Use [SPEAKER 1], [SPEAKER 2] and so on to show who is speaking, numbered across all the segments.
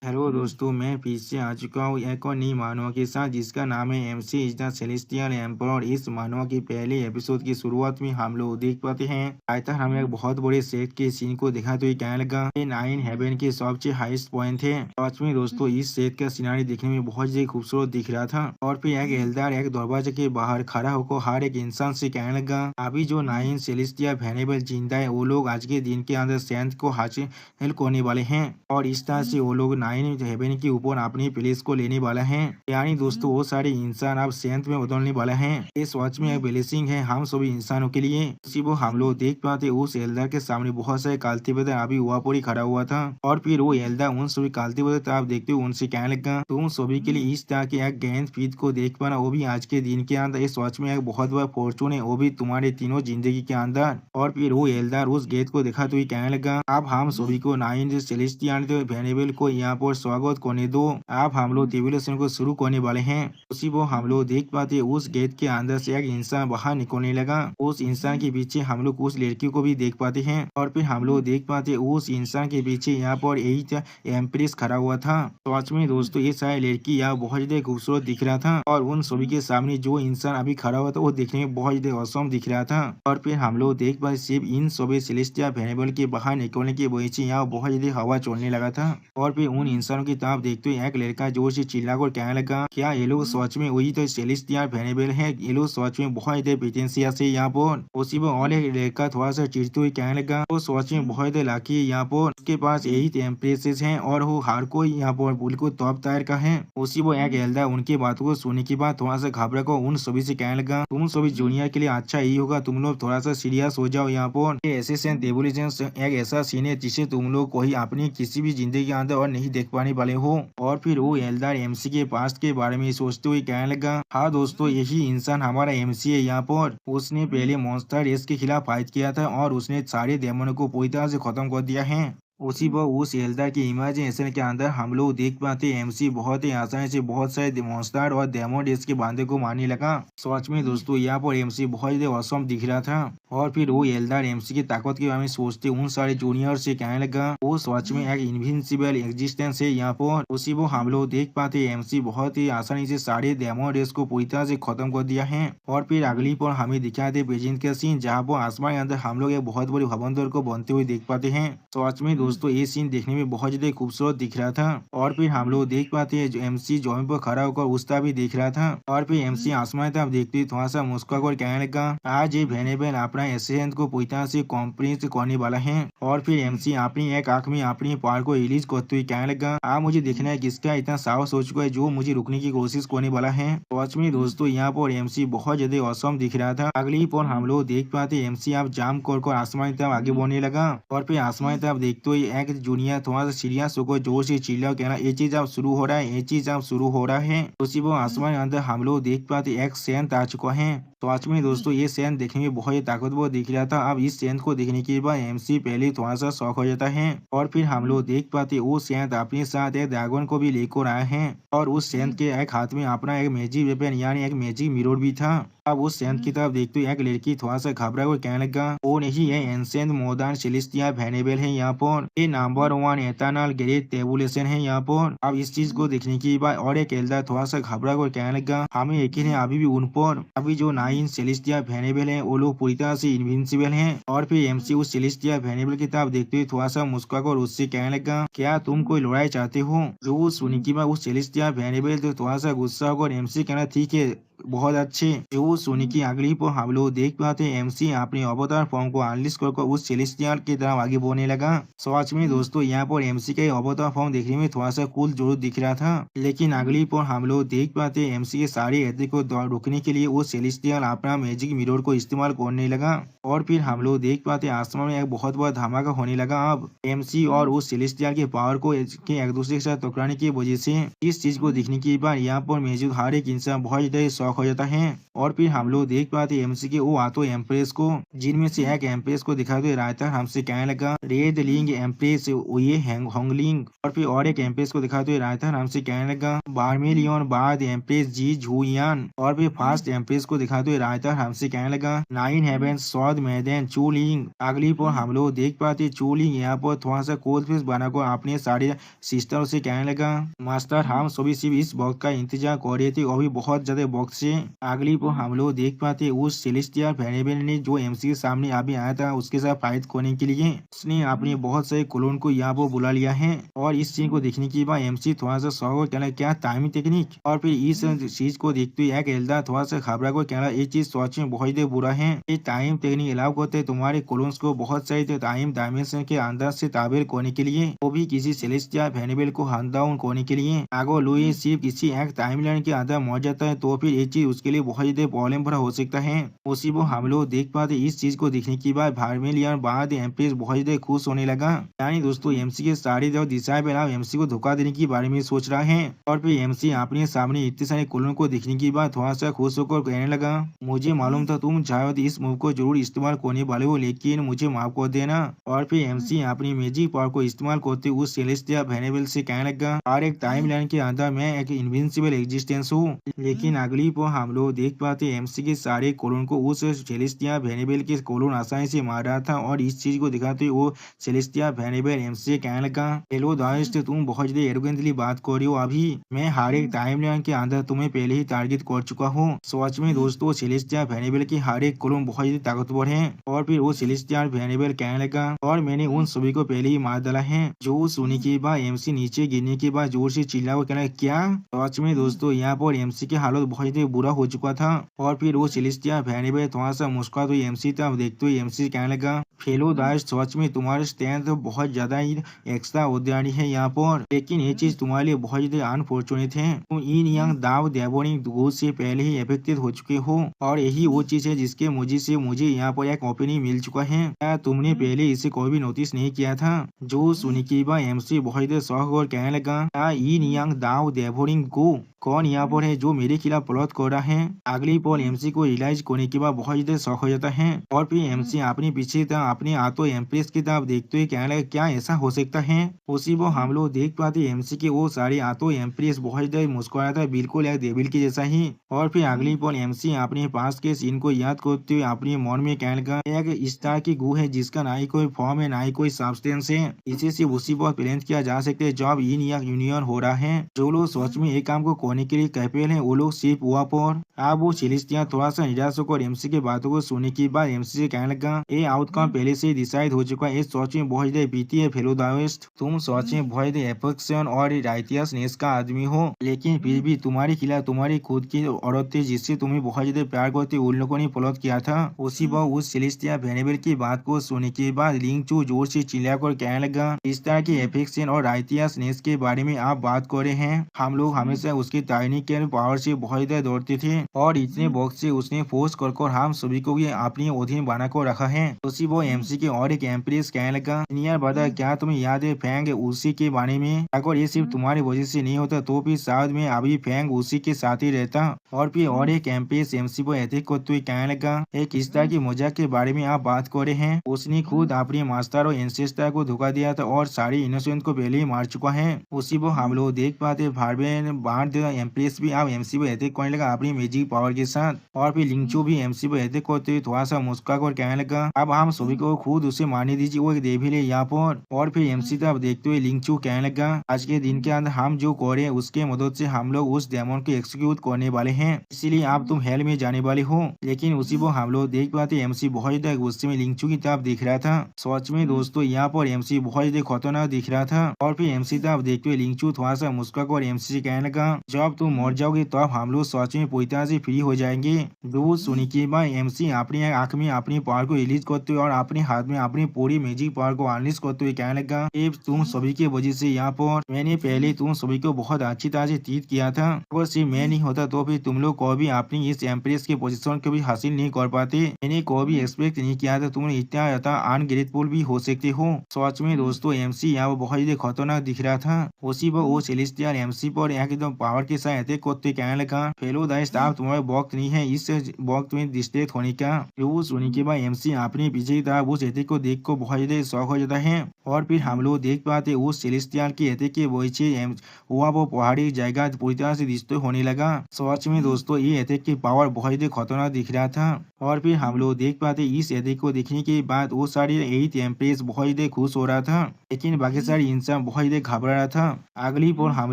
[SPEAKER 1] Hello दोस्तों, मैं फिर से आ चुका हूँ एक और नई मानवा के साथ जिसका नाम है MC is the celestial emperor. इस मानवा की पहले एपिसोड की शुरुआत में हम लोग देख पाते हैं आयतन हमें एक बहुत बड़े सेट के सीन को देखा तो ये कहने लगा ये नाइन हेवन के सबसे हाईएस्ट पॉइंट थे। सच में दोस्तों इस सेट का सिनारी देखने में बहुत ही खूबसूरत दिख रहा था और फिर एक एल्दार एक दरवाजे के बाहर खड़ा होकर हर एक इंसान से कहने लगा अभी जो नाइन सेलेस्टियल वेनेबल जिंदा है वो लोग आज के दिन के अंदर सेंथ को हासिल करने वाले हैं और इस तरह से वो लोग नाइन हेवन के ऊपर अपनी प्लेस को लेने वाला है। यानी दोस्तों वो सारे इंसान अब सेंथ में बदलने वाला है। इस वॉच में एक ब्लेसिंग है हम सभी इंसानों के लिए। उसी वो हम लोग देख पाते उस एल्डर के सामने बहुत सारे काल्तिवेटर अभी वहाँ पर ही खड़ा हुआ था और फिर वो एल्डर उन सभी काल्तिवेटर आप देखते हो उनसे कहने लगा तुम सभी के लिए इस तरह के एक गेंद फीत को देख पाना वो भी आज के दिन के अंदर इस वॉच में एक बहुत बड़ा फॉर्चून है वो भी तुम्हारे तीनों जिंदगी के अंदर। और फिर वो एल्डर उस गेंद को देखा तो ही कहने लगा अब हम सभी को नाइन सेलेस्टियल वेनेबल को यहाँ पर स्वागत करने दो। अब हम लोग ट्रिब्यूलेशन को शुरू करने वाले हैं। उसी वो हम लोग देख पाते उस गेट के अंदर से एक इंसान बाहर निकलने लगा। उस इंसान के पीछे हम लोग उस लड़की को भी देख पाते हैं और फिर हम लोग देख पाते उस इंसान के पीछे यहाँ पर यही एम्प्रेस खड़ा हुआ था। तो सच में दोस्तों ये सारी लड़की यहाँ बहुत ज्यादा खूबसूरत दिख रहा था और उन सभी के सामने जो इंसान अभी खड़ा हुआ था वो देखने में बहुत ज्यादा औसम दिख रहा था। और फिर हम लोग देख पाते सिर्फ इन सभी सेलेस्टियल वेनेबल के बाहर निकलने की वजह से यहाँ बहुत ज्यादा हवा चलने लगा था और फिर उन इंसानों की तरफ देखते हुए एक लड़का जोर से चिल्लाकर कहने लगा क्या ये लोग सच में वही तो सेलेस्टियल वेनेबल है ये लोग सच में बहुत ज्यादा प्रीटेंशियस है यहाँ पर। उसी पर और एक लड़का थोड़ा सा चिढ़ते हुए कहने लगा वो सच में बहुत ज्यादा लाकी है यहाँ पर उसके पास यही टेम्परेचर है और वो हर कोई यहाँ पर बिल्कुल टॉप टायर का है। उसी वो एक एल्डर उनकी बातों को सुनने के बाद थोड़ा सा घबरा कर उन सभी से कहने लगा तुम सभी जूनियर के लिए अच्छा यही होगा तुम लोग थोड़ा सा सीरियस हो जाओ यहाँ पर एसेंशियल डेवोल्यूशन एक ऐसा सीन है जिसे तुम लोग कोई अपनी किसी भी जिंदगी के अंदर और नहीं देख पाने वाले हो। और फिर वो एल्डर एमसी के पास्ट के बारे में सोचते हुए कहने लगा हाँ दोस्तों यही इंसान हमारा एमसी है यहाँ पर उसने पहले मॉन्स्टर रेस के खिलाफ फाइट किया था और उसने सारे डेमोनों को पूरी तरह से खत्म कर दिया है। उसी पर उस एल्डर की इमेजिनेशन के अंदर हम लोग देख पाते एमसी बहुत ही आसानी से बहुत सारे मॉन्स्टर और डेमन रेस के बांधे को मारने लगा। सच में दोस्तों यहाँ पर एमसी बहुत ही औसम दिख रहा था और फिर वो एल्डर एमसी की ताकत के बारे में सोचते उन सारे जूनियर से कहने लगा वो सच में एक इनविंसिबल एग्जिस्टेंस है यहाँ पर। उसी को हम लोग देख पाते एमसी बहुत ही आसानी से सारे डेमन रेस को पूरी तरह से खत्म कर दिया है। और फिर अगली पर हमें दिखाते प्रेजेंट का सीन जहाँ पर आसमान के अंदर हम लोग एक बहुत बड़ी भवन को बनते हुए देख पाते हैं। सच में दोस्तों ये सीन देखने में बहुत ज्यादा खूबसूरत दिख रहा था और फिर हम लोग देख पाते हैं जो एमसी जमीन पर खड़ा होकर उसका भी देख रहा था और फिर एमसी आसमान तरफ देखते हुए थोड़ा सा मुस्कुरा कर कहने लगा आज ये वेनेबल अपना एसेंस को पूरी तरह से कॉम्प्रीज करने वाला है। और फिर एमसी अपनी एक आंख में अपनी पावर को रिलीज करते हुए कहने लगा आप मुझे देखना है किसका इतना साहस हो चुका है जो मुझे रुकने की कोशिश करने वाला है। सच में दोस्तों यहाँ पर एमसी बहुत ज्यादा औसम दिख रहा था। अगली पर हम लोग देख पाते एमसी आप जाम कर आसमान तरफ आगे बढ़ने लगा और फिर आसमान तरफ देखते हुए एक जूनियर थोड़ा सा सीरियस होकर जोर से चिल्ला कहना ये चीज अब शुरू हो रहा है ये चीज अब शुरू हो रहा है। उसी वो आसमान के अंदर हम लोग देख पाते एक सेंट आ चुका है। तो आज में दोस्तों ये सेंट देखने में बहुत ही ताकतवर दिख रहा था। अब इस सेंट को देखने के बाद एमसी पहले थोड़ा सा शौक हो जाता है और फिर हम लोग देख पाते वो सेंट अपने साथ एक ड्रैगन को भी लेकर आए हैं और उस सेंट के एक हाथ में अपना एक मैजिक वेपन यानी एक मैजिक मिरर भी था। अब उस सेंट की तरफ देखते हुए एक लड़की थोड़ा सा घबरा हुआ कहने लगा वो नहीं है एंशिएंट मॉडर्न सेलेस्टियल वेनेबल है यहाँ पर ये नंबर 1 एटर्नल ग्रेट टेबुलेशन है यहाँ पर। अब इस चीज को देखने के बाद और एक एल्डर थोड़ा सा घबरा हुआ कहने लगा हमें यकीन है अभी भी उन पर अभी जो 9 सेलेस्टियल वेनेबल है वो लोग पूरी तरह से इनविंसिबल है। और फिर एमसी उस सेलेस्टियल वेनेबल की तरफ देखते हुए थोड़ा सा मुस्कुराकर उससे कहने लगा क्या तुम कोई लड़ाई चाहते हो। जो सुनी की बाद उस सेलेस्टियल वेनेबल तो थोड़ा सा गुस्सा होकर एमसी कहना ठीक है बहुत अच्छे। जो सोनी की अगली पर हम लोग देख पाते हैं एमसी अपने अवतार फॉर्म को अनलिस्ट कर उस सेलेस्टियल की तरफ आगे बढ़ने लगा। सच में दोस्तों यहाँ पर एमसी का अवतार फॉर्म देखने में थोड़ा सा कूल जरूर दिख रहा था लेकिन अगली पर हम लोग देख पाते हैं एमसी के सारे अटैक को रोकने के लिए वो सेलेस्टियल अपना मैजिक मिरर को इस्तेमाल करने लगा। और फिर हम लोग देख पाते आसमान में एक बहुत बड़ा धमाका होने लगा। अब एमसी और उस सेलेस्टियल के पावर को एक दूसरे के साथ टकराने की वजह से इस चीज को देखने के बाद यहाँ पर मौजूद हर एक इंसान बहुत ज्यादा शौक हो जाता है। और फिर फिर हम लोग देख पाते एमसी के वो आतो एम्प्रेस को, जिनमें से एक एम्प्रेस को दिखाते हुए रायता हमसे कहने लगा रेड लिंग एम्प्रेस ये होंगलिंग, और फिर और एक एम्प्रेस को दिखाते हुए रायता हमसे कहने लगा बारमिलियन बाद एम्प्रेस जी झुयान, और फिर फास्ट एम्प्रेस को दिखाते हुए रायता हमसे कहने लगा नाइन हेवन सौद मैदेन चूलिंग। अगली पर हम लोग देख पाते चूलिंग यहाँ पर थोड़ा सा कोल्ड फिश बनाकर अपने सारे सिस्टरों से कहने लगा मास्टर हम सभी सिर्फ इस वक्त का इंतजार कर रहे थे, अभी बहुत ज्यादा वक्त से। अगली पर हम लोग देख पाते उस सेलेस्टियल वेरिएबल ने जो एमसी के सामने अभी आया था उसके साथ फाइट करने के लिए उसने अपने बहुत सारे क्लोन को यहाँ पर बुला लिया है, और इस चीज को देखने के बाद एमसी थोड़ा सा शौक कहना क्या टाइमिंग टेक्निक, और फिर इस चीज को देखते हुए एक एल्दा थोड़ा सा खबरा को कहना ये चीज सोच में बहुत ही बुरा है, ये टाइम टेक्निक अलाउ करते तुम्हारे क्लोन्स को बहुत सारे टाइम डायमेंशन के अंदर से ताबीर करने के लिए, वो भी किसी सेलेस्टियल वेरिएबल को हंट डाउन करने के लिए। अगर लुई सिर्फ किसी एक टाइमलाइन के अंदर मर जाता है तो फिर ये चीज उसके लिए बहुत ही प्रॉब्लम भरा हो सकता है। उसी वो हम लोग देख पाते इस चीज को देखने के बाद भारमेलियन बाद एम्प्रेस बहुत ही खुश होने लगा, यानी दोस्तों एमसी के सारे जो दिशा पे एमसी को धोखा देने के बारे में सोच रहा है, और फिर एमसी अपने सामने इतने सारे क्लोन को देखने के बाद थोड़ा सा खुश होकर कहने लगा मुझे मालूम था तुम चाहे तो इस मूव को जरूर इस्तेमाल करने वाले हो, लेकिन मुझे माफ कर देना। और फिर एमसी अपनी मैजिक पावर को इस्तेमाल करते उस सेलेस्टियल वेरिएबल से कहने लगा हर एक टाइमलाइन के अंदर मैं एक इनविंसिबल एग्जिस्टेंस हूँ। लेकिन अगली पर हम लोग देख पाते एमसी के सारे क्लोन को उस सेलेस्टियल वेरिएबल के क्लोन आसानी से मार रहा था, और इस चीज को दिखाते वो सेलेस्टियल वेरिएबल एमसी से कहने लगा हेलो दोस्त तुम बहुत ज्यादा एरोगेंटली बात कर रही हो, अभी मैं हर एक टाइमलाइन के अंदर तुम्हें पहले ही टारगेट कर चुका हूँ। सच में दोस्तों सेलेस्टियल वेरिएबल की हर एक क्लोन बहुत ज्यादा ताकतवर है, और फिर वो सेलेस्टियल वेरिएबल कहने लगा और मैंने उन सभी को पहले ही मार डाला है। जो सुनने के बाद एमसी नीचे गिरने के बाद जोर से चिल्ला कर कहना क्या। सच में दोस्तों यहाँ पर एमसी की हालत बहुत ज्यादा बुरा हो चुका था, और फिर वो सेलेस्टियल वेरिएबल थोड़ा सा मुस्कुराते हुए एमसी तब देखते हुए एमसी कहने लगा फेलो दास सच में तुम्हारे स्ट्रेंथ बहुत ज्यादा ही एक्स्ट्रा उद्यानी है यहाँ पर, लेकिन ये चीज तुम्हारे लिए बहुत ज्यादा अनफॉर्चुनेट है। तुम इन यंग दाव डेवोनिंग गोद से पहले ही अफेक्टेड हो चुके हो, और यही वो चीज है जिसके मुझे यहाँ पर एक ओपनिंग मिल चुका है। क्या तुमने पहले इसे कोई भी नोटिस नहीं किया था। जो सुनी की बात एमसी बहुत ज्यादा शौक और कहने लगा इन यंग दाव डेवोनिंग गो कौन यहाँ पर है जो मेरे खिलाफ प्लॉट कर रहा है। अगली पॉल एमसी को रियलाइज करने के बाद बहुत ज्यादा शौक हो जाता है, और फिर एमसी अपने पीछे अपने हाथों एम्प्रेस की तरफ देखते हुए कहने लगा क्या ऐसा हो सकता है। उसी वो हम लोग देख पाते एमसी के वो सारे हाथों एम्प्रेस बहुत ज्यादा मुस्कुराता है बिल्कुल एक डेविल के जैसा ही, और फिर अगली पॉल एमसी अपने पास के सीन को याद करते हुए अपने मन में कहने लगा एक स्टार की गु है जिसका ना ही कोई फॉर्म है ना ही कोई सब्सटेंस है, इसे सिर्फ उसी पर प्लान किया जा सकता है जब इन या यूनियन हो रहा है। जो लोग सच में एक काम को करने के लिए कैपेबल है वो लोग सिर्फ हुआ पर। अब वो सेलेस्टियल थोड़ा सा निराश होकर एमसी की बातों को सुनने के बाद एमसी से कहने लगा ये आउटकम पहले से डिसाइड हो चुका है, सोच में बहुत ज्यादा बीती है फेलो दावेस्ट, तुम सोच में बहुत ज्यादा एफेक्शन और राइटियसनेस का आदमी हो, लेकिन फिर भी तुम्हारे खिलाफ तुम्हारी खुद की औरत थी जिससे तुम्हें बहुत ज्यादा प्यार करती उन लोगों ने प्लॉट किया था। उसी वक्त उस सेलेस्टियल वेरिएबल की बात को सुनने के बाद लिंगचू जोर से चिल्लाकर कहने लगा इस तरह की एफेक्शन और राइटियसनेस के बारे में आप बात कर रहे हैं, हम लोग हमेशा उसकी टाइनी के पावर से बहुत ज्यादा दौड़ते थे, और इतने वक्त से उसने फोर्स कर हम सभी को भी अपनी अधीन बना कर रखा है। उसी वो एमसी के और एक एम्प्रेस कहने लगा सीनियर ब्रदर क्या तुम्हें याद है फैंग उसी के बारे में, अगर ये सिर्फ तुम्हारी वजह से नहीं होता तो फिर शायद में अभी फैंग उसी के साथ ही रहता। और फिर और एक एम्प्रेस एमसी को एथिक करते हुए कहने लगा एक इस तरह की मजाक के बारे में आप बात कर रहे हैं, उसने खुद अपने मास्टर और एंसेस्टर को धोखा दिया था और सारे इनोसेंट को पहले ही मार चुका है। उसी वो हम लोग देख पाते बार्ड एम्प्रेस भी अब एमसी को एथिक करने लगा अपनी मैजिक पावर के साथ, और फिर लिंगचू भी एमसी को एथिक करते हुए थोड़ा सा मुस्कुरा कर कहने लगा अब हम सभी को खुद उसे मारने दीजिए, वो एक डेविल है यहाँ पर। और फिर एमसी तब देखते हुए लिंगचू कहने लगा आज के दिन के अंदर हम जो करे उसके मदद से हम लोग उस डेमन को एक्सिक्यूट करने वाले हैं, इसीलिए आप तुम हेल में जाने वाले हो। लेकिन उसी वो हम लोग देख पाते एमसी बहुत ज्यादा गुस्से में लिंगचू की तरफ देख रहा था। सच में दोस्तों यहाँ पर एमसी बहुत ज्यादा खतरनाक दिख रहा था, और फिर एमसी तब देखते हुए लिंगचू थोड़ा सा मुस्कुरा कर एमसी से कहने लगा जब तुम मर जाओगे तो अब हम लोग सच में पूरी तरह से फ्री हो जाएंगे। दूध सुनी के बाद एमसी अपनी आंख में अपनी पावर को रिलीज करते हुए और अपने हाथ में अपनी पूरी मैजिक पावर को अनलीश करते हुए कहने लगा, "ये तुम सभी की वजह से यहाँ पर मैंने पहले तुम सभी को बहुत अच्छी तरह से ट्रीट किया था। अगर सिर्फ मैं नहीं होता तो फिर तुम लोग कभी अपनी इस एम्प्रेस की पोजीशन को भी हासिल नहीं कर पाते। मैंने कभी एक्सपेक्ट नहीं किया था तुम इतना ज्यादा अनग्रेटफुल भी हो सकते हो। सच में दोस्तों एमसी यहाँ पर बहुत ही खतरनाक दिख रहा था। उसी पर वो सेलेस्टियल एमसी पर एकदम पावर के साथ अटैक करते कहने लगा, फेलो दाइस्ट आप तुम्हारे वक्त नहीं है इस वक्त में डिस्ट्रैक्ट होने का। वो सुनने के बाद एमसी अपने पीछे की तरफ उस अटैक को देख कर बहुत ज्यादा शौक हो जाता है। और फिर हम लोग देख पाते उस सेलेस्टियल की अटैक के वजह से हुआ वो पहाड़ी जगह पूरी तरह से डिस्ट्रॉय होने लगा। सच में दोस्तों ये अटैक की पावर बहुत ही खतरनाक दिख रहा था। और फिर हम लोग देख पाते इस अटैक को देखने के बाद वो सारे 8 एम्प्रेस बहुत ही खुश हो रहा था, लेकिन बाकी सारे इंसान बहुत ही घबरा रहा था। अगली पर हम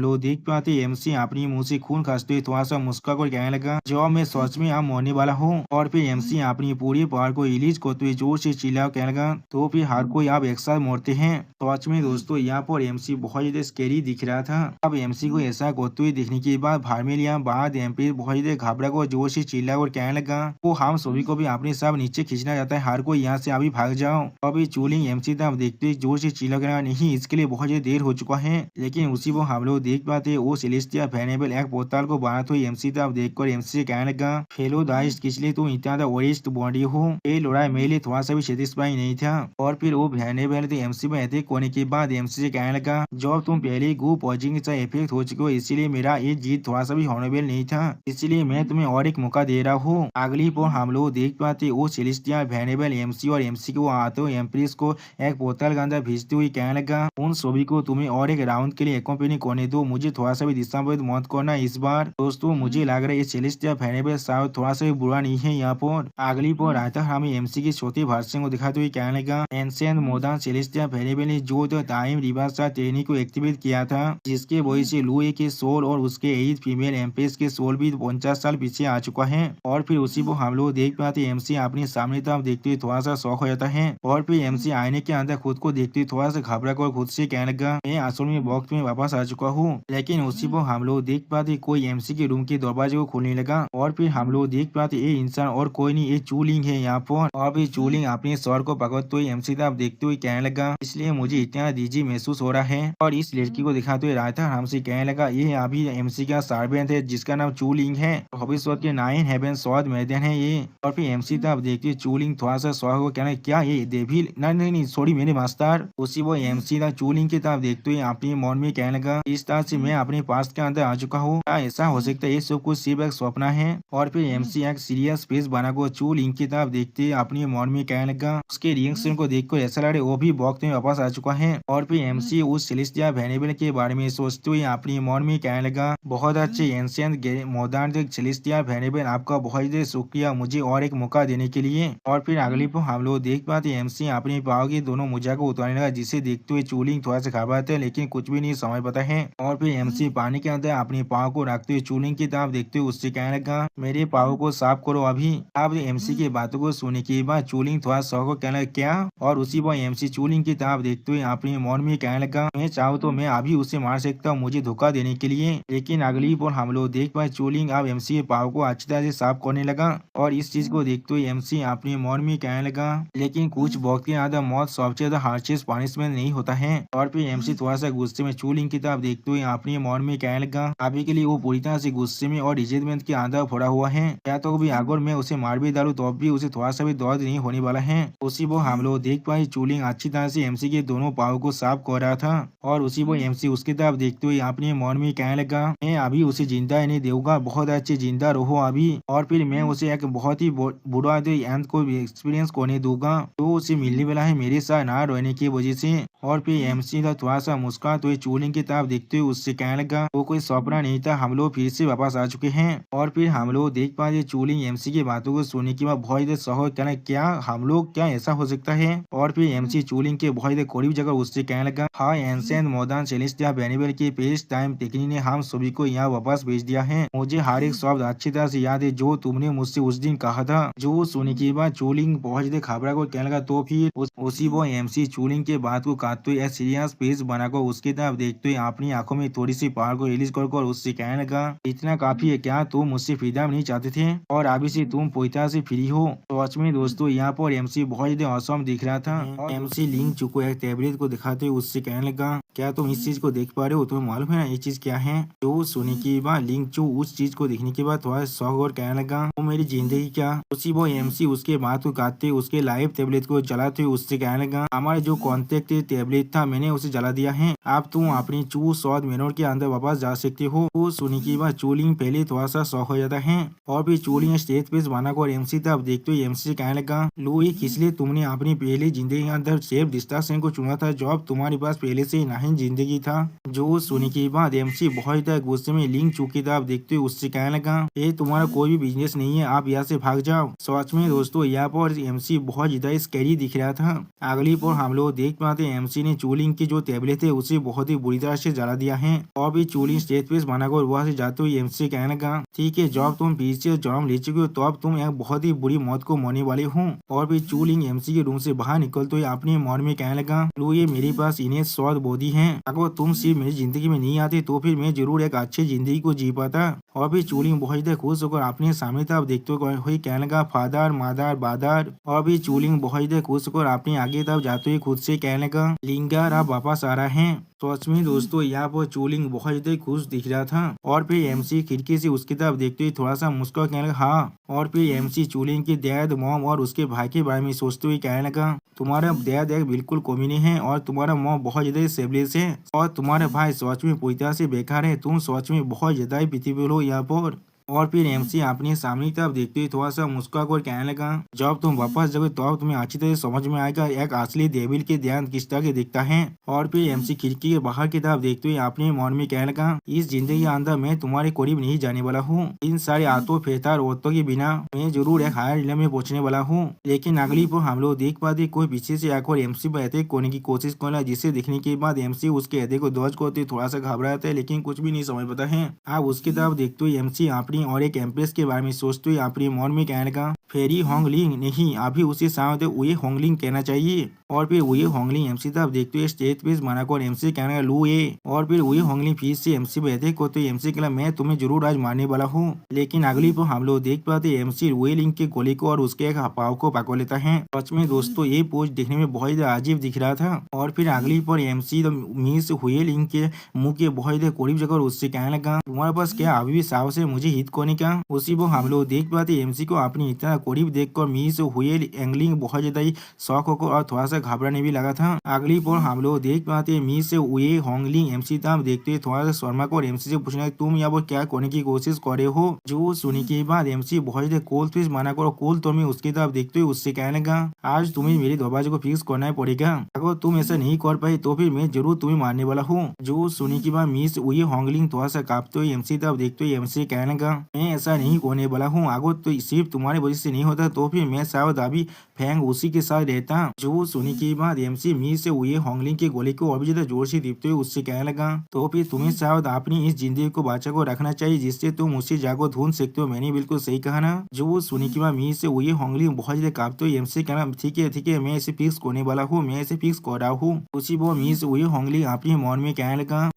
[SPEAKER 1] लोग देख पाते एमसी अपनी मुंह से खून खांसते हुए थोड़ा सा मुस्कुरा कर कहने लगा, जो मैं सच में अब मरने वाला हूँ। और फिर एमसी अपनी पूरी पावर को रिलीज करते हुए जोर से चिल्ला कहने लगा, तो फिर हर कोई आप एक साथ मरते हैं। सच में दोस्तों यहाँ पर एमसी बहुत ज्यादा स्केरी दिख रहा था। अब एमसी को ऐसा करते हुए देखने के बाद भारमेलिया बाद एम्प्रेस बहुत ज्यादा घबरा कर जोर से चिल्ला कर कहने लगा, वो हम सभी को भी अपने साथ नीचे खींचना चाहता है, हर कोई यहाँ से अभी भाग जाओ। अभी चूलिंग एमसी तब देखते ही जोर से चिल्ला कर नहीं, इसके लिए बहुत ज्यादा देर हो चुका है। लेकिन उसी वो हम लोग देख पाते वो सेलेस्टिया वेनेबल एक पोर्टल को बनाते हुए एमसी तब देखकर एमसी से कहने लगा, फेलो दाइस किस लिए तुम इतना वरिष्ठ बॉडी हो। ये लड़ाई मेरे लिए थोड़ा सा भी सेटिस्फाई नहीं था। और फिर वो वेनेबल एमसी में अटैक होने के बाद एमसी से कहने लगा, जब तुम पहले गो पॉजिंग से इफेक्ट हो चुके हो इसीलिए मेरा ये जीत थोड़ा सा भी हॉनरेबल नहीं था, इसलिए मैं तुम्हें और एक मौका दे रहा हूँ। अगली पर हम लोग देख पाते वो सेलेस्टिया वेनेबल एमसी और एमसी को आते हुए एम्प्रेस को एक पोर्टल के अंदर भेजते हुए कहने लगा, उन सभी को तुम्हें और एक राउंड के लिए अकम्पनी करने दो, मुझे थोड़ा सा भी दिशाभेद मत करना इस बार। दोस्तों मुझे लग रहा है ये सेलेस्टिया वेनेबल शायद थोड़ा सा भी बुरा नहीं है यहाँ पर। अगली पर आता हमें एमसी की छोटी वर्जन को दिखाते हुए कहने लगा, एंशिएंट मॉडर्न सेलेस्टिया वेनेबल ने जो टाइम रिवर्स टेक्निक को एक्टिवेट किया था, जिसके वजह से लुए के सोल और उसके 8 फीमेल एम्प्रेस के सोल भी 50 साल पीछे आ चुका है। और फिर उसी को हम लोग देख पाते एमसी अपने सामने तरफ देखते हुए थोड़ा सा शौक हो जाता है। और फिर एमसी आईने के अंदर खुद को देखते हुए थोड़ा सा घबरा कर खुद से कहने लगा, मैं असल में वक्त में वापस आ चुका हूँ। लेकिन उसी को हम लोग देख पाते कोई एमसी के रूम के दरवाजे को खोलने लगा। और फिर हम लोग देख पाते ये इंसान और कोई नहीं, ये चूलिंग है यहाँ पर। और फिर चूलिंग अपने सर को पकड़ते हुए एमसी तरफ देखते हुए कहने लगा, इसलिए मुझे इतना दीजी महसूस हो रहा है। और इस लड़की को दिखाते हुए रायता हमसे कहने लगा, ये अभी एमसी का सर्वेंट है जिसका नाम चूलिंग है, भविष्य के 9 हेवन स्वाद मैदान है ये। और फिर एमसी तरफ देखते हुए चूलिंग थोड़ा सा स्वाद को कहना, क्या ये डेविल, नहीं नहीं सॉरी मेरे मास्टर। उसी वो एमसी था चूलिंग की तरफ देखते हुए अपने मन में कहने लगा, इस तरह से मैं अपने पास के अंदर आ चुका हूँ, क्या ऐसा हो सकता है ये सब कुछ सिर्फ एक सपना है। और फिर एमसी एक सीरियस फेस बनाकर चूलिंग की तरफ देखते अपने मन में कहने लगा, उसके रिएक्शन को देखकर ऐसा लगे वो भी वक्त में वापस आ चुका है। और फिर एमसी उस सेलेस्टिया वेनेबल के बारे में सोचते हुए अपने मन में कहने लगा, बहुत अच्छे एंशिएंट मॉडर्न सेलेस्टिया वेनेबल, आपका बहुत ही शुक्रिया मुझे और एक मौका देने के लिए। और फिर अगली पर हम लोग देख पाते एमसी अपने पाव की दोनों मुजा को उतारने लगा, जिसे देखते हुए चूलिंग थोड़ा सा घबराता है लेकिन कुछ भी नहीं समझ पाता है। और फिर एमसी पानी के अंदर अपने पाव को रखते हुए चूलिंग की तरफ देखते हुए उससे कहने लगा, मेरे पाव को साफ करो अभी। अब एमसी की बातों को सुनने के बाद चूलिंग थोड़ा शौक को कहने लगा, क्या। और उसी पर एमसी चूलिंग की तरफ देखते हुए अपने मन में कहने लगा, मैं चाहूँ तो मैं अभी उसे मार सकता हूँ मुझे धोखा देने के लिए। लेकिन अगली पर हम लोग देख पाए चूलिंग अब एमसी के पाव को अच्छी तरह से साफ करने लगा। और इस चीज को देखते हुए एमसी अपने मन में कहने लगा, लेकिन कुछ वक्त के अंदर मौत सबसे ज्यादा हार्शेस्ट पनिशमेंट नहीं होता है। और फिर एमसी थोड़ा सा गुस्से में चूलिंग की तरफ देखते हुए अपने मन में कहने लगा, अभी के लिए वो पूरी तरह से गुस्से में और रिजेंटमेंट के अंदर भरा हुआ है, या तो भी अगर मैं उसे मार भी डालू तो भी उसे थोड़ा सा भी दर्द नहीं होने वाला है। उसी वो हम लोग देख पाए चूलिंग अच्छी तरह से एमसी के दोनों पाव को साफ कर रहा था। और उसी वो एमसी उसकी तरफ देखते हुए अपने मन में कहने लगा, मैं अभी उसे जिंदा ही नहीं दूंगा, बहुत अच्छे जिंदा रहो अभी। और फिर मैं उसे एक बहुत ही बुरा एंड को एक्सपीरियंस करने दूंगा तो उसे मिलने वाला है मेरे साथ ना रहने की वजह से। और फिर एमसी का थोड़ा सा मुस्कुरा तो चूलिंग की तरफ देखते हुए उससे कहने लगा, वो कोई सपना नहीं था, हम लोग फिर से वापस आ चुके हैं। और फिर हम लोग देख पाए चूलिंग एमसी की बातों को सुनने के बाद बहुत सहज कहना, क्या हम लोग, क्या ऐसा हो सकता है। और फिर एमसी चूलिंग के बहुत करीब जगह उससे कहने लगा, हाँ एंशिएंट मॉडर्न सेलेस्टिया वेनेबल की पेस टाइम टेक्निक ने हम सभी को यहाँ वापस भेज दिया है, मुझे हर एक शब्द अच्छी तरह से याद है जो तुमने मुझसे उस दिन कहा था। जो सुनने के बाद चूलिंग बहुत घबरा को कहने लगा, तो फिर उसी वो एमसी चूलिंग के बात को काटते हुए सीरियस फेस बनाकर उसकी तरफ देखते हुए अपनी आंखों में थोड़ी सी पावर को रिलीज कर उससे कहने लगा, इतना काफी है क्या, तुम मुझसे फ्रीडम नहीं चाहते थे और अभी से तुम पूरी तरह से फ्री हो। तो सच में दोस्तों यहाँ पर एमसी बहुत ज्यादा औसम दिख रहा था और एमसी लिंग चू को एक टैबलेट को दिखाते हुए उससे कहने लगा, क्या तुम इस चीज को देख पा रहे हो? तुम्हें मालूम है ना ये चीज क्या है? तो सुनने के बाद लिंग चू उस चीज को देखने के बाद थोड़ा शौक और कहने लगा, वो मेरी जिंदगी क्या? उसी वो एमसी उसके बात को काटते उसके लाइव टैबलेट को जलाते हुए उससे कहने लगा, हमारे जो कॉन्टेक्ट टैबलेट था मैंने उसे जला दिया है, अब तुम अपनी चू 100 मिनट के अंदर वापस जा सकते हो। वो सुनने के बाद चूलिंग पहले थोड़ा सा शौक हो जाता है और फिर चूलिंग स्टेज पे बना कर एमसी तब देखते हुए एमसी से कहने लगा, लुई किसलिए तुमने अपनी पहली जिंदगी के अंदर सेफ डिस्टा सिंह को चुना था जब तुम्हारे पास पहले से नहीं जिंदगी था? जो सुनने के बाद एमसी बहुत ज्यादा गुस्से में लिंग चुकी था देखते हुए उससे कहने लगा, ये तुम्हारा कोई भी बिजनेस नहीं है, आप यहाँ से भाग जाओ। सच में दोस्तों यहाँ पर एमसी बहुत ज्यादा स्कैरी दिख रहा था। अगली पर हम लोग देख पाते एमसी ने चूलिंग की जो टैबलेट है उसे बहुत ही बुरी तरह से जला दिया है और भी चूलिंग स्टेज पे बनाकर वहां से जाते हुए एमसी कहने लगा, ठीक है जब तुम पीछे जन्म ले चुके हो तो अब तुम एक बहुत ही बुरी मौत को मरने वाले हो। और भी चूलिंग एमसी के रूम से बाहर निकलते हुए अपने मन में कहने लगा, लो ये मेरे पास इन्हें स्वाद बोधी है, अगर तुम सिर्फ मेरी जिंदगी में नहीं आते तो फिर मैं जरूर एक अच्छी जिंदगी को जी पाता। और भी चूलिंग बहुत ज्यादा खुश होकर अपने सामने तरफ देखते हुए कहने लगा, फादर मादर बादर। और भी चूलिंग बहुत ज्यादा खुश होकर अपने आगे तरफ जाते हुए खुद से कहने लगा, लिंगर आप वापस आ रहा है। तो सच में दोस्तों यहाँ पर चूलिंग बहुत ज्यादा खुश दिख रहा था और फिर एमसी खिड़की से उसकी तरफ देखते हुए थोड़ा सा मुस्कुरा कहने लगा, हाँ। और फिर एमसी चूलिंग के डैड मॉम और उसके भाई के बारे में सोचते हुए कहने लगा, तुम्हारा डैड एक बिल्कुल कमीने है और तुम्हारा मॉम बहुत ज्यादा सेबलेस है और तुम्हारा भाई सोच में पूरी तरह से बेकार है, तुम सोच में बहुत ज्यादा ही पृथ्वी हो यहाँ पर। और फिर एमसी अपने सामने तरफ देखते हुए थोड़ा सा मुस्कुरा कर कहने लगा, जब तुम वापस जाओगे तो तुम्हें अच्छी तरह समझ में आएगा एक असली डेविल के ध्यान किस तरह के दिखता है। और फिर एमसी खिड़की के बाहर की तरफ देखते हुए अपने मन में कहने लगा, इस जिंदगी के अंदर मैं तुम्हारे करीब नहीं जाने वाला हूँ, इन सारे आतों फेतार औरतों के बिना मैं जरूर एक हायर इलम में पहुँचने वाला हूँ। लेकिन अगली पर हम लोग देख पाते कोई पीछे से आकर एमसी पर अटैक करने की कोशिश कर रहा, जिसे देखने के बाद एमसी उसके अटैक को दर्ज करते थोड़ा सा घबराता है लेकिन कुछ भी नहीं समझ पाता है। अब उसकी तरफ देखते हुए एमसी अपनी और एक एम्प्रेस के बारे में सोचते हुए अपने मन में कहने लगा, फेरी होंगलिंग नहीं, अभी उसे साथ उये होंगलिंग कहना चाहिए। और फिर उये होंगलिंग एमसी तब देखते हुए स्टेज पे बनाकर एमसी कहने लगा, लू ये। और फिर उये होंगलिंग फिर से एमसी बैठे को तो एमसी कहला, मैं तुम्हें जरूर आज मारने वाला हूँ। लेकिन अगली पर हम लोग देख पाते एमसी उये लिंग के गोली को और उसके एक पाव को पकड़ लेता है। सच में दोस्तों ये पोज देखने में बहुत ज्यादा अजीब दिख रहा था। और फिर अगली पर एमसी मिस हुए लिंग के मुंह के बहुत ज्यादा करीब जगह उससे कहने लगा, तुम्हारे पास क्या अभी भी साहस है मुझे हिट करने का? उसी वो हम लोग देख पाते एमसी को अपनी इतना करीब देखकर मिस हुए एंगलिंग बहुत ज्यादा ही शौक होकर और थोड़ा सा घबराने भी लगा था। अगली पर हम लोग देख पाते मिस हुए होंगलिंग एमसी तब देखते थोड़ा सा शर्मा को एमसी से पूछना, तुम यहाँ पर क्या करने की कोशिश कर रहे हो? जो सुनने के बाद एमसी बहुत ज्यादा कोल फिश माना करो कोल तो मैं उसकी तरफ देखते हुए उससे कहने लगा, आज तुम्हें मेरे दरवाजे को फिक्स करना ही पड़ेगा, अगर तुम ऐसा नहीं कर पाए तो फिर मैं जरूर तुम्हें मारने वाला हूँ। जो सुनने के बाद मिस हुई होंगलिंग थोड़ा सा कांपते हुए एमसी तरफ देखते हुए एमसी कहने लगा, मैं ऐसा नहीं होने वाला हूँ, अगर तो सिर्फ तुम्हारी वजह से नहीं होता तो फिर मैं शायद अभी फैंग उसी के साथ रहता। जो सुनने के बाद एमसी मी से हुए होंगलिंग के गोली को और ज्यादा जोर से दीपते हुए उससे कहने लगा, तो फिर तुम्हें शायद अपनी इस जिंदगी को बचा को रखना चाहिए जिससे तुम उसी जागो ढूंढ सकते हो, मैंने बिल्कुल सही कहा ना? जो सुनने के बाद मी से हुए होंगलिंग बहुत ज्यादा कांपते हुए एमसी कहना, ठीक है मैं इसे फिक्स करने वाला हूँ, मैं इसे फिक्स कर रहा हूँ। उसी वो मी से हुए होंगलिंग अपने मन में कहने लगा,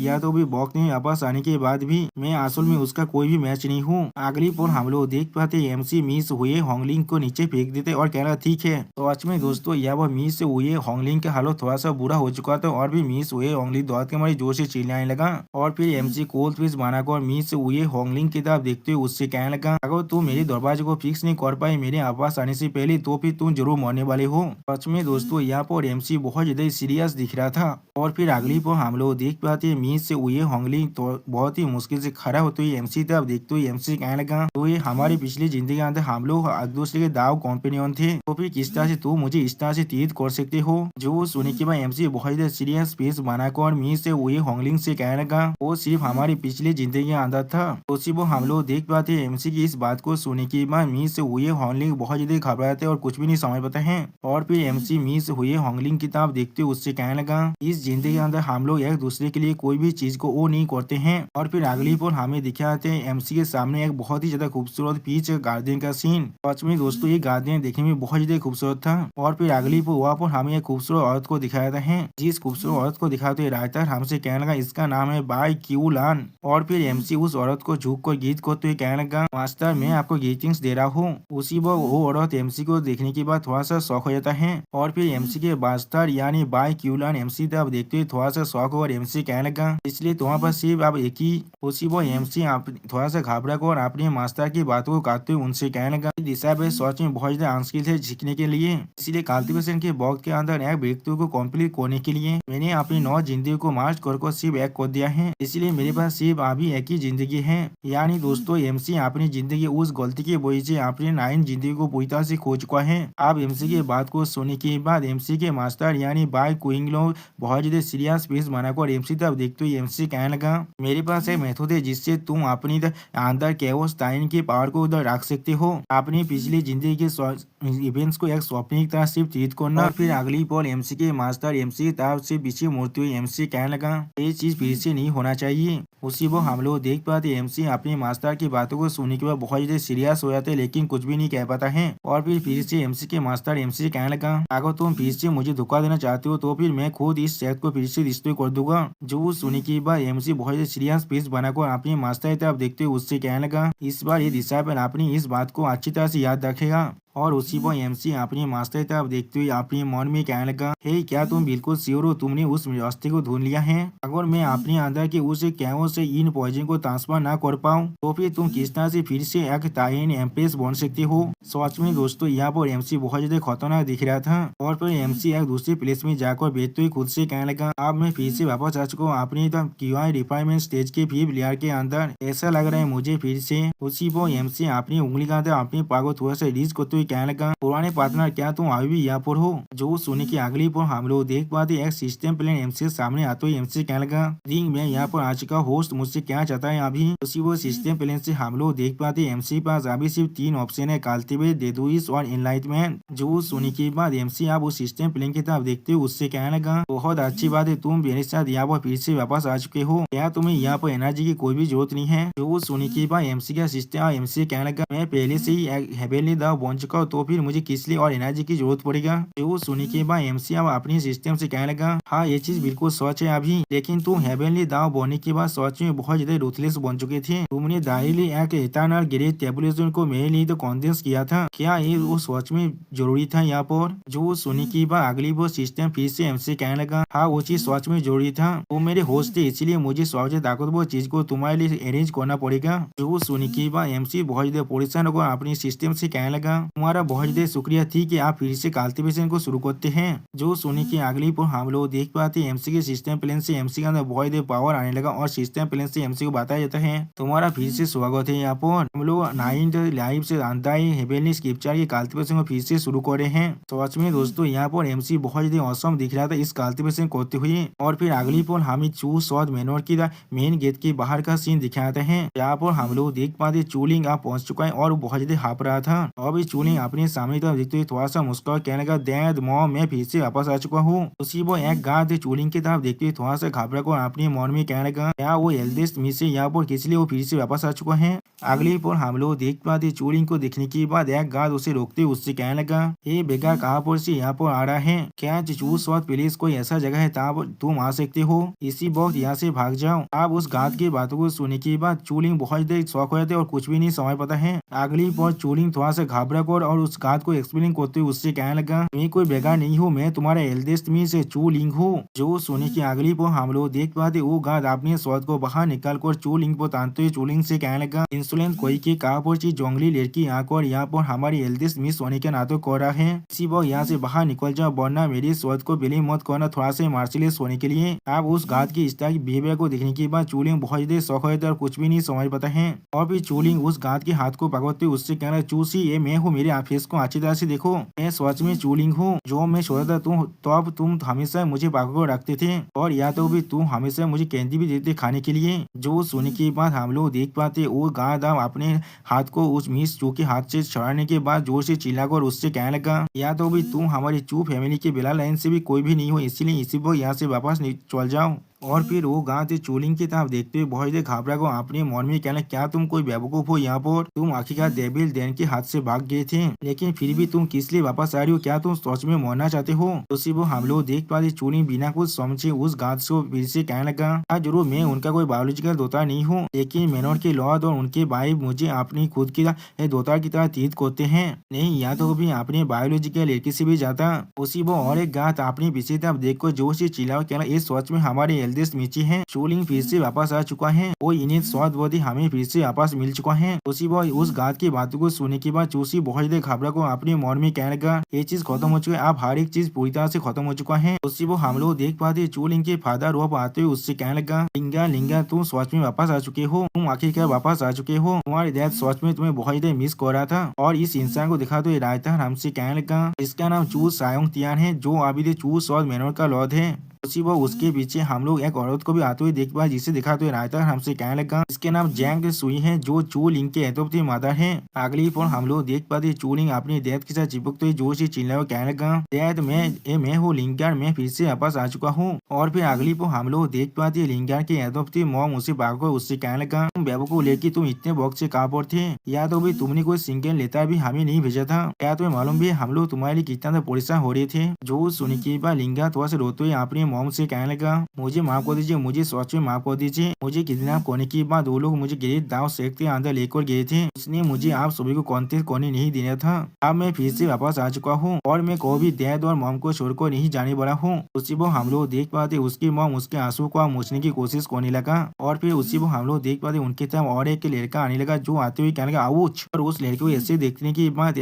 [SPEAKER 1] या तो भी बॉक्स ने वापस आने के बाद भी मैं असल में उसका कोई भी मैच नहीं हूँ। अगली पर हम लोग देख पाते एमसी मिस हुए होंगलिंग को नीचे फेंक देते और कहना, ठीक है। तो आज में दोस्तों यह वह मिस हुए होंगलिंग का हालत थोड़ा सा बुरा हो चुका था और भी मिस हुए होंगलिंग दौड़ के हमारी जोर से चिल्लाने लगा। और फिर एमसी कोल्ड फिश बनाकर मिस हुए होंगलिंग की तरफ देखते हुए उससे कहने लगा, अगर तुम मेरे दरवाजे को फिक्स नहीं कर पाए मेरे आवास आने से पहले तो फिर तुम जरूर मरने वाले हो। सच में दोस्तों यहाँ पर एमसी बहुत ज्यादा सीरियस दिख रहा था। और फिर अगली पर हम लोग देख पाते मिस से हुए होंगलिंग तो बहुत ही मुश्किल से खड़ा होते हुए एमसी तरफ देखते हुए एमसी कहने लगा, तो ये हमारी पिछली जिंदगी के अंदर हम लोग एक दूसरे के दाव कॉम्पेनियन थे, तो फिर किस तरह से तू मुझे इस तरह से तीर कर सकते हो? जो सुनने के बाद एमसी बहुत ज्यादा सीरियस फेस बनाकर मिस से हुए होंगलिंग से कहने लगा, वो सिर्फ हमारी पिछली जिंदगी के अंदर था। तो सिर्फ वो हम लोग देख पाते एमसी की इस बात को सुनने के बाद मिस से हुए होंगलिंग बहुत ज्यादा घबराते और कुछ भी नहीं समझ पाते हैं। और फिर एमसी मिस हुए होंगलिंग की तरफ देखते उससे कहने लगा, इस जिंदगी के अंदर हम लोग एक दूसरे के लिए कोई भी चीज को वो नहीं करते हैं। और फिर अगली पर हमें दिखाते हैं एमसी के सामने एक बहुत ही ज्यादा खूबसूरत पीच गार्डन का सीन। सीन। सच में दोस्तों ये गार्डन देखने में बहुत ज्यादा खूबसूरत था। और फिर अगली वहाँ पर हमें एक खूबसूरत औरत को दिखाया था है। जिस खूबसूरत औरत को दिखाते राइटर हमसे कहने लगा इसका नाम है बाई क्यू लान। और फिर एमसी उस औरत को झुक कर गीत को तो कहने लगा मास्टर मैं आपको ग्रीटिंग्स दे रहा हूँ। उसी वो औरत एमसी को देखने के बाद थोड़ा सा शौक हो जाता है। और फिर एमसी के मास्टर यानी बाई क्यू लान एमसी तब देखते हुए थोड़ा सा शौक और एमसी कहने लगा इसलिए तुम्हारे पास सिर्फ अब एक ही। उसी वो एमसी आप थोड़ा सा घबरा कर अपने मास्टर की बातों को काटते हुए उनसे कहने लगा दिशा पे सोच में बहुत ज्यादा मुश्किल है सीखने के लिए। इसलिए कल्टीवेशन के वक्त के अंदर एक व्यक्ति को कंप्लीट करने के लिए मैंने अपनी 9 जिंदगी को मार्च कर सिर्फ एक कर दिया है। इसलिए मेरे पास सिर्फ अभी एक ही जिंदगी है। यानी दोस्तों एमसी अपनी जिंदगी उस गलती की वजह से अपनी 9 जिंदगी को पूरी तरह से खो चुका है। अब एमसी की बात को सुनने के बाद एमसी के मास्टर यानी बाई क्विंग लोग बहुत ज्यादा सीरियस फेस बनाकर एमसी तब देखते हुए एमसी कहने लगा मेरे पास एक मेथड है जिससे तुम अपनी अंदर केवस टाइम की पावर को उधर रख सकते हो। अपनी पिछली जिंदगी के इवेंट्स को एक स्वप्न की तरह सिर्फ ट्रीट करना। और फिर अगली पल एमसी के मास्टर एमसी की तरफ से पीछे मुड़ते हुए एमसी कहने लगा ये चीज फिर से नहीं होना चाहिए। उसी वो हम लोग देख पाते एमसी अपने मास्टर की बातों को सुनने के बाद बहुत ज्यादा सीरियस हो जाते लेकिन कुछ भी नहीं कह पाता है। और फिर से एमसी के मास्टर एमसी से कहने लगा अगर तुम फिर से मुझे धोखा देना चाहते हो तो फिर मैं खुद इस शहर को फिर से डिस्ट्रॉय कर दूंगा। जो सुनने के बाद एमसी बहुत ज्यादा सीरियस फेस बनाकर अपने मास्टर की तरफ देखते हुए उससे कहने लगा इस बार ये दिशा पर अपनी इस बात को अच्छी तरह से याद रखेगा। और उसी पर एमसी अपनी मास्टर की तरफ देखते हुए अपने मन में कहने लगा हे क्या तुम बिल्कुल श्योर हो तुमने उस रास्ते को ढूंढ लिया है। अगर मैं अपने अंदर के उस कैमो से इन पॉइजन को ट्रांसफर ना कर पाऊँ तो फिर तुम किस तरह से फिर से एक टाइन एम्प्रेस बन सकते हो। सच में दोस्तों यहाँ पर एमसी बहुत ज्यादा खतरनाक दिख रहा था। और फिर एमसी एक दूसरी प्लेस में जाकर बैठते हुए खुद से कहने लगा अब मैं फिर से वापस आ चुका हूँ अपनी क्यूआई रिफाइनमेंट स्टेज के 5th लेयर के अंदर। ऐसा लग रहा है मुझे फिर से। उसी पर एमसी अपनी उंगली का अंदर अपनी पाग को थोड़ा सा रीच करते हुए कहने लगा पुराने पार्टनर क्या तुम अभी भी यहाँ पर हो। जो सुनने की अगली पर हम लोग देख पाते एक सिस्टम प्लान एमसी के सामने आते हुए एमसी कहने लगा रिंग मैं यहाँ पर आ चुका होस्ट मुझसे क्या चाहता है अभी। उसी वो सिस्टम प्लान से हम लोग देख पाते एमसी पास अभी सिर्फ 3 ऑप्शन है कल्टीवेट डेडुइस और एनलाइटमेंट। जो सुनने के बाद एमसी आप उस सिस्टम प्लान की तरफ देखते हुए उससे कहने लगा बहुत अच्छी बात है तुम मेरे साथ यहाँ पर फिर से वापस आ चुके हो। क्या तुम्हें यहाँ पर एनर्जी की कोई भी जरूरत नहीं है। जो सुनने के बाद एमसी का सिस्टम एमसी कहने लगा मैं पहले से ही हेवेनली दाव बन चुका हूँ तो फिर मुझे किस लिए और एनर्जी की जरूरत पड़ेगा। जो सुनने के बाद एमसी अब अपनी सिस्टम से कहने लगा हाँ ये चीज बिल्कुल सच है अभी लेकिन तुम हेवेनली दाव बनने के बाद सच में बहुत ज्यादा रूथलेस बन चुके थे। तुमने डायरेक्टली एक इटर्नल ग्रेट टेबुलेशन को मेरे लिए तो कॉन्डेंस किया था। क्या ये वो सच में जरूरी था यहाँ पर। जो सुनने के बाद अगली वो सिस्टम फिर से एमसी कहने लगा हाँ वो चीज सच में जरूरी था। तुम मेरे होस्ट थे इसलिए मुझे सबसे ताकतवर चीज को तुम्हारे लिए अरेंज करना पड़ेगा। जो सुनने के बाद एमसी बहुत ज्यादा परेशान होकर अपनी सिस्टम से कहने लगा तुम्हारा बहुत ज्यादा शुक्रिया थी कि आप फिर से कल्टीवेशन को शुरू करते हैं। जो सुनने की अगली पर हम लोग देख पाते एमसी के सिस्टम प्लान से एमसी के अंदर बहुत ज्यादा पावर आने लगा और सिस्टम प्लान से एमसी को बताया जाता है तुम्हारा फिर से स्वागत है यहाँ पर हम लोग 9th लाइव से अंदाई हेवेनली स्क्रिप्चर के कल्टीवेशन को फिर से शुरू कर रहे हैं। तो सच में दोस्तों यहाँ पर एमसी बहुत ज्यादा औसम दिख रहा था इस कल्टीवेशन करते हुए। और फिर अगली पर हमें चू शॉट मेनोर की मेन गेट के बाहर का सीन दिखाते हैं। यहाँ पर हम लोग देख पाते चूलिंग आप पहुंच चुका है और बहुत ज्यादा हाफ रहा था। अब चूलिंग अपने सामने तरफ देखते हुए थोड़ा सा मुस्कुरा कहने का डैड मॉम मैं फिर से वापस आ चुका हूँ। उसी वो एक गार्ड चूलिंग की तरफ देखते हुए थोड़ा सा घबरा कर अपने मन में कहने का क्या वो एल्डेस्ट मिस से यहाँ पर किस लिए वो फिर से वापस आ चुका है। अगली पर हम लोग देख पाते चूलिंग को देखने के बाद एक गार्ड उसे रोकते उससे कहने लगा ये बेगा कहाँ पर से यहाँ पर आ रहा है। क्या चूस और प्लीज कोई ऐसा जगह है तब तुम आ सकते हो इसी वक्त यहाँ से भाग जाओ। अब उस गार्ड की बातों को सुनने के बाद चूलिंग बहुत देर शौक हो जाते और कुछ भी नहीं समझ पाता है। अगली पर चूलिंग थोड़ा सा घबरा कर और उस गार्ड को एक्सप्लेन करते हुए उससे कहने लगा मैं कोई बेकार नहीं हूँ मैं तुम्हारा एल्डेस्ट मी से चूलिंग हूँ। जो सुनने की अगली पर हम लोग देख पाते वो गार्ड अपने शॉट को बाहर निकाल कर चूलिंग पर तानते हुए चूलिंग से कहने लगा इंसुलेंस कोई की कहा पर जंगली लड़की आकर यहाँ पर हमारी एल्डेस्ट मिस होने के नाते कर रहा है। इसी वक्त यहाँ से बाहर निकल जाओ वरना मेरी शॉट को बिली मत करना थोड़ा सा मार्शलेस होने के लिए। अब उस गार्ड की इस तरह की बिहेवियर को देखने के बाद चूलिंग बहुत ज्यादा शौक होता है और कुछ भी नहीं समझ पाता है। और फिर चूलिंग उस गार्ड के हाथ को पकड़ते उससे कहना चूसी ये मैं हूँ मेरे फेस को अच्छी तरह से देखो मैं सच में चूलिंग हूँ। जो मैं छोटा था तो अब तुम हमेशा मुझे पकड़ रखते थे और या तो भी तुम हमेशा मुझे कैंडी भी देते खाने के लिए। जो सुनने के बाद हम लोग देख पाते वो गार्ड अपने हाथ को उस मिस चू के हाथ से छड़ाने के बाद जोर से चिल्लाकर उससे कहने लगा या तो भी तुम हमारी चू फैमिली के बिला लाइन से भी कोई भी नहीं हो इसलिए इसी पर यहाँ से वापस चल जाओ। और फिर वो गांव से चूलिंग की तरफ देखते हुए बहुत देर घबरा गया। अपने मन में कहना, क्या तुम कोई बेवकूफ हो? यहाँ पर तुम आखिरकार डेविल डैन के हाथ से भाग गए थे, लेकिन फिर भी तुम किस लिए वापस आ रही हो? क्या तुम सच में मरना चाहते हो? तो सिर्फ वो हम लोग देख पाते चूलिंग बिना कुछ समझे उस गांठ को फिर से कहने लगा, हाँ जरूर, मैं उनका कोई बायोलॉजिकल दोता नहीं हूँ, लेकिन मैनोर के लॉर्ड और उनके भाई मुझे अपनी खुद की दोता की तरह ट्रीट करते हैं। नहीं, या तो भी अपने बायोलॉजिकल लड़की से भी ज्यादा। उसी वो और एक गांठ अपनी पीछे तरफ देखकर जोर से चिल्लाओ, कहना, ये सच में हमारे एल्डेस्ट मिची है। चूलिंग फिर से वापस आ चुका है, वो इन्हें स्वादवती हमें फिर से वापस मिल चुका है। उसी वो उस गांठ की बातों को सुनने के बाद चूसी बहुत देर घबरा को अपने मन में कहने लगा, ये चीज खत्म हो चुका है, अब हर एक चीज पूरी तरह से खत्म हो चुका है। उसी वो हम लोग देख पाते चूलिंग के फादर रोप आते हुए उससे कहने लगा, लिंगा लिंगा, तुम सच में वापस आ चुके हो, तुम आखिरकार वापस आ चुके हो। तुम्हारी डैड सच में तुम्हें बहुत देर मिस कर रहा था। और इस इंसान को दिखा तो रायता हमसे कहने लगा, इसका नाम चू सायोंग तियान है, जो अभी चू और मैनोर का लॉर्ड है। उसी वो उसके पीछे हम लोग एक औरत को भी आते हुए देख पाए, जिसे दिखा तो रायता हमसे कहने लगा, इसके नाम जैंग सुई है, जो चू लिंग के एतोप्ती मदर है। अगली पर हम लोग देख पाते चू लिंग अपनी डैड के साथ चिपकते हुए जोर से चिल्लाए कहने लगा, डैड मैं हूँ लिंगार, मैं फिर से वापस आ चुका हूँ। और फिर अगली पर हम लोग देख पाते लिंगार के एतोप्ती मॉम उसे भागकर उससे कहने लगा, तुम बेवकूफ लेके तुम इतने वक्त से कहाँ पर थे? या तो भी तुमने कोई सिंगल लेता भी हमें नहीं भेजा था? क्या तुम्हें मालूम भी हम लोग तुम्हारे लिए कितना परेशान हो रहे थे? जो सुनी के बाद लिंगा थोड़ा से रोते हुए अपने मॉम से कहने लगा, मुझे माफ कर दीजिए, मुझे सच में माफ कर दीजिए। मुझे किडनैप करने के बाद वो लोग मुझे गिरीश दाव शेख के अंदर लेकर गए थे, उसने मुझे आप सभी को कॉन्टेक्ट करने नहीं देना था। अब मैं फिर से वापस आ चुका हूँ और मैं कभी डैड और मॉम को छोड़कर नहीं जाने वाला हूँ। उसी वो हम लोग देख पाते उसकी मॉम उसके आंसू को मूछने की कोशिश करने लगा। और फिर उसी वो हम लोग देख पाते उनके तरफ और एक लड़का आने लगा, जो आते हुए कहने लगा, आउच। और उस लड़के को ऐसे देखने के बाद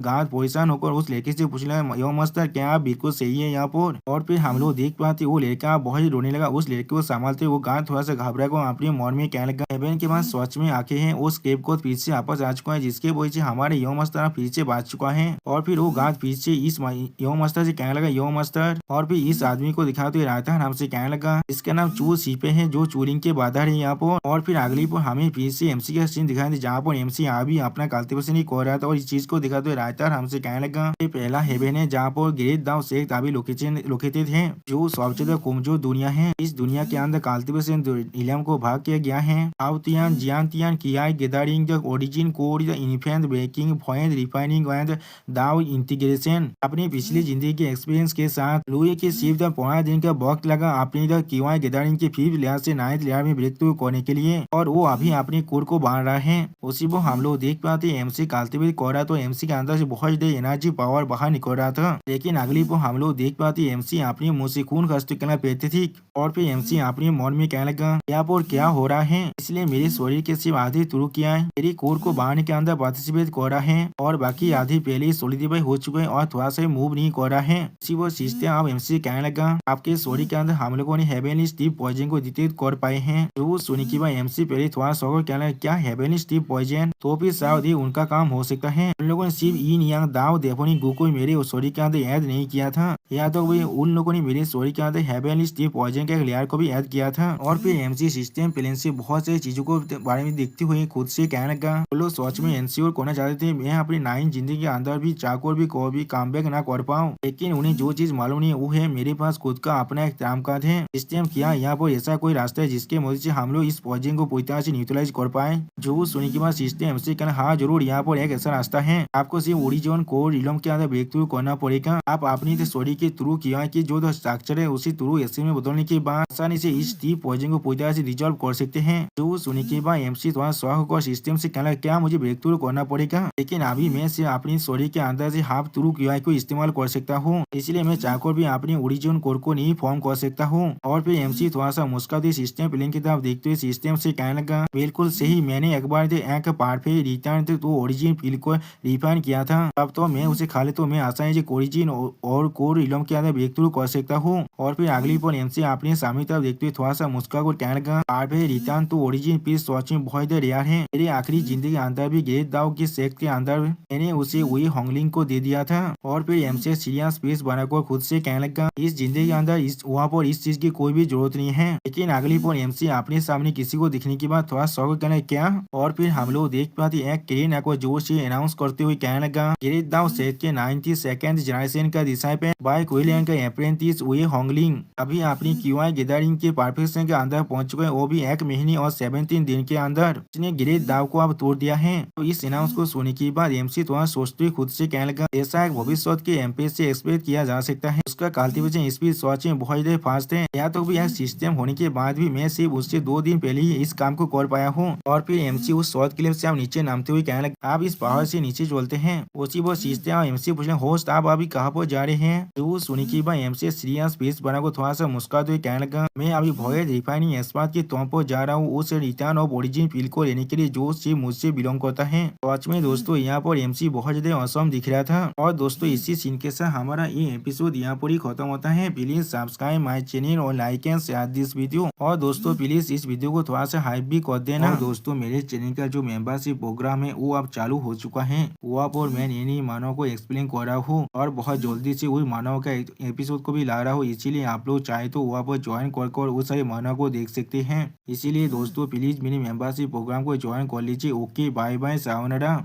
[SPEAKER 1] गांठ परेशान होकर उस लड़के से पूछने लगा, यो मास्टर, क्या आप बिल्कुल सही है यहाँ पर? और फिर हम लोग देख पाते वो लड़का बहुत ही रोने लगा। उस लड़के को संभालते वो गांठ थोड़ा सा घबरा को अपने मन में कहने लगा, हेवन के पास सच में आंखें हैं, उस केप को फिर से वापस आ चुका है, जिसके वजह से हमारे यो मास्टर फिर से बात चुका है। और फिर वो गांठ फिर से इस यो मास्टर से कहने लगा, यो मास्टर। और फिर इस आदमी को दिखाते हुए रायता नाम से कहने लगा, इसका नाम चू सीपे है, जो चूलिंग के बादर है यहाँ पर। और फिर अगली पर हमें फिर से एमसी का सीन दिखाई, जहाँ पर एमसी अभी अपना कल्टीवेशन ही कर रहा था। और इस चीज को दिखाते हुए रायता हमसे कहने लगा, ये पहला हेवन है जहाँ पर गिरीश दाव शेख अभी लोकेटेड है, जो सबसे ज्यादा कमजोर दुनिया है। इस दुनिया के अंदर कल्टीवेशन इलम को भाग किया गया है। आउतियान जियांतियान कियाई gathering the origin code the infant breaking point refining and दाव इंटीग्रेशन। अपनी पिछली जिंदगी के एक्सपीरियंस के साथ लुई के सिर्फ 15 दिन का वक्त लगा अपनी द किवाई गैदरिंग के 5th लेयर से 9th लेयर में ब्रेक थ्रू करने के लिए, और वो अभी अपने कोड को बांध रहा है। उसी वो हम लोग देख पाते एमसी कल्टीवेट कर रहा, तो एमसी के अंदर से बहुत देर एनर्जी पावर बाहर निकल रहा था। लेकिन अगली वो हम लोग देख पाते एमसी अपने मुंह से खून खसते कहना पेथेटिक। और फिर एमसी अपने मन में कहने लगा, यहाँ पर क्या हो रहा है? इसलिए मेरे शरीर के सिर्फ आधी तुरु किया है, मेरी कोर को बांधने के अंदर पार्टिसिपेट कर रहा है, और बाकी आधी पहले ही सोलिडिफाई हो चुके हैं और थोड़ा सा मूव नहीं कर रहा है। इसी वो सिस्टम अब एमसी कहने लगा, आपके शरीर के अंदर हम लोगों ने हेवनली स्टीव पॉइजन को डिटेक्ट कर पाए हैं। जो सुनी की बात एमसी पहले थोड़ा सौर कहना, क्या हेवनली स्टीव पॉइजन? तो फिर शायद ही उनका काम हो सकता है। उन लोगों ने सिर्फ इन यांग दाव देफोनी गु को मेरे शरीर के अंदर ऐड नहीं किया था, या तो भी उन लोगों ने मेरे शरीर के अंदर हेवनली स्टीव पॉइजन के लेयर को भी ऐड किया था। और फिर एमसी सिस्टम प्लेन से बहुत सारी चीजों को बारे में देखते हुए खुद से कहने लगा, वो लोग सोच में इंश्योर करना चाहते थे मैं अपनी 9 जिंदगी के अंदर भी चाकोर भी कभी कम बैक ना कर पाऊँ, लेकिन उन्हें जो चीज मालूम नहीं वो है मेरे पास खुद का अपना एक काम काज है। सिस्टम किया यहाँ पर ऐसा कोई रास्ता है जिसके मदद से हम लोग इस पॉइजन को पूरी तरह से न्यूट्रलाइज कर पाए? जो सुनने के बाद सिस्टम एमसी कहना, हाँ जरूर, यहाँ पर एक ऐसा रास्ता है, आपको सिर्फ ओरिजिन कोर इलम के अंदर ब्रेक थ्रू करना पड़ेगा। आप अपनी शरीर के थ्रू किया कि जो स्ट्रक्चर है उसी थ्रू एसी में बदलने के बाद आसानी से इस स्टीव पॉइजन को पूरी तरह से रिजॉल्व कर सकते हैं। जो सुनने के बाद एमसी थोड़ा शौक और सिस्टम से कहना, क्या मुझे ब्रेक थ्रू करना पड़ेगा? लेकिन अभी मैं सिर्फ अपनी शरीर के अंदर से हाफ थ्रू किया को इस्तेमाल कर सकता हूँ, इसलिए मैं चाहकर भी अपनी ओरिजिन कोर को नहीं फॉर्म कर सकता हूँ। और फिर एमसी थोड़ा सा मुस्कुराते सिस्टम प्लेन की तरफ देखते हुए सिस्टम से कहने लगा, बिल्कुल सही, मैंने एक बार एक परफेक्ट रिटर्न तो ओरिजिन फील को रिफाइन किया था, अब तो मैं उसे खा ले तो मैं आसानी से ओरिजिन और कोर इलम के अंदर ब्रेक थ्रू कर सकता हूँ। और फिर अगली पर एमसी अपने सामने तरफ देखते हुए थोड़ा सा मुस्कुरा को कहने लगा, परफेक्ट रिटर्न तो ओरिजिन पीस सच में बहुत रेयर है, मेरी आखिरी जिंदगी के अंदर भी गिरीश दाव की सेक्ट के अंदर मैंने उसे वही होंगलिंग को दे दिया था। और फिर एमसी सीरियस पीस बनाकर खुद से कहने लगा, इस जिंदगी के अंदर वहाँ पर इस चीज की कोई भी जरूरत नहीं है। लेकिन अगली पर एमसी अपने सामने किसी को दिखने के बाद थोड़ा शौक कहने, क्या? और फिर हम लोग देख पाते एक क्रेन को जोर से अनाउंस करते हुए कहने लगा, गिरीश दाव सेक्ट के 92nd जनरेशन का डिसाइपल बाय क्विलियन का अप्रेंटिस वही होंगलिंग अभी अपनी क्यूआई गैदरिंग के परफेक्शन के अंदर पहुंच चुके हैं, वो भी 1 महीने और 17 दिन के अंदर। उसने ग्रेट दाव को अब तोड़ दिया है। तो इस अनाउंस को सुनने के बाद एमसी थोड़ा सोचते खुद से कहने लगा, ऐसा एक भविष्य के एमपी से एक्सपेक्ट किया जा सकता है। उसका कल्टीवेशन स्पीड सोच में बहुत ज्यादा फास्ट है। या तो भी यह सिस्टम होने के बाद भी मैं सिर्फ उससे 2 दिन पहले ही इस काम को कर पाया हूँ। और फिर एमसी उस शॉर्ट क्लिप से अब नीचे नामते हुए कहने लगा, आप इस पहाड़ से नीचे चलते हैं। उसी वो सीखते हैं और एमसी पूछने, होस्ट आप अभी कहाँ पर जा रहे हैं? तो सुनी की बात एमसी सीरियस फेस बना को थोड़ा सा मुस्कुराते हुए कहने लगा, मैं अभी वॉयज रिफाइनिंग एक्सपर्ट के तौर पर जा रहा हूँ उस रिटर्न ऑफ ओरिजिन फील को लेने के लिए जो सिर्फ मुझसे बिलोंग करता है। सच में दोस्तों यहाँ पर एमसी बहुत ज्यादा औसम दिख रहा था। और दोस्तों इसी सीन के साथ हमारा ये एपिसोड यहाँ पर ही खत्म होता है। प्लीज सब्सक्राइब माई चैनल और like and share this video. और दोस्तों प्लीज इस वीडियो को थोड़ा सा हाइप भी कर देना। और दोस्तों मेरे चैनल का जो मेंबरशिप प्रोग्राम है वो अब चालू हो चुका है। वो आप और मैं इन्हीं मानव को एक्सप्लेन कर रहा हूँ और बहुत जल्दी से उस मानव का एपिसोड को भी ला रहा हूँ। इसीलिए आप लोग चाहे तो वहाँ पर ज्वाइन कर उस सारे मानव को देख सकते हैं। इसीलिए दोस्तों प्लीज मेरी मेंबरशिप प्रोग्राम को ज्वाइन कर लीजिए। Okay bye bye sayonara.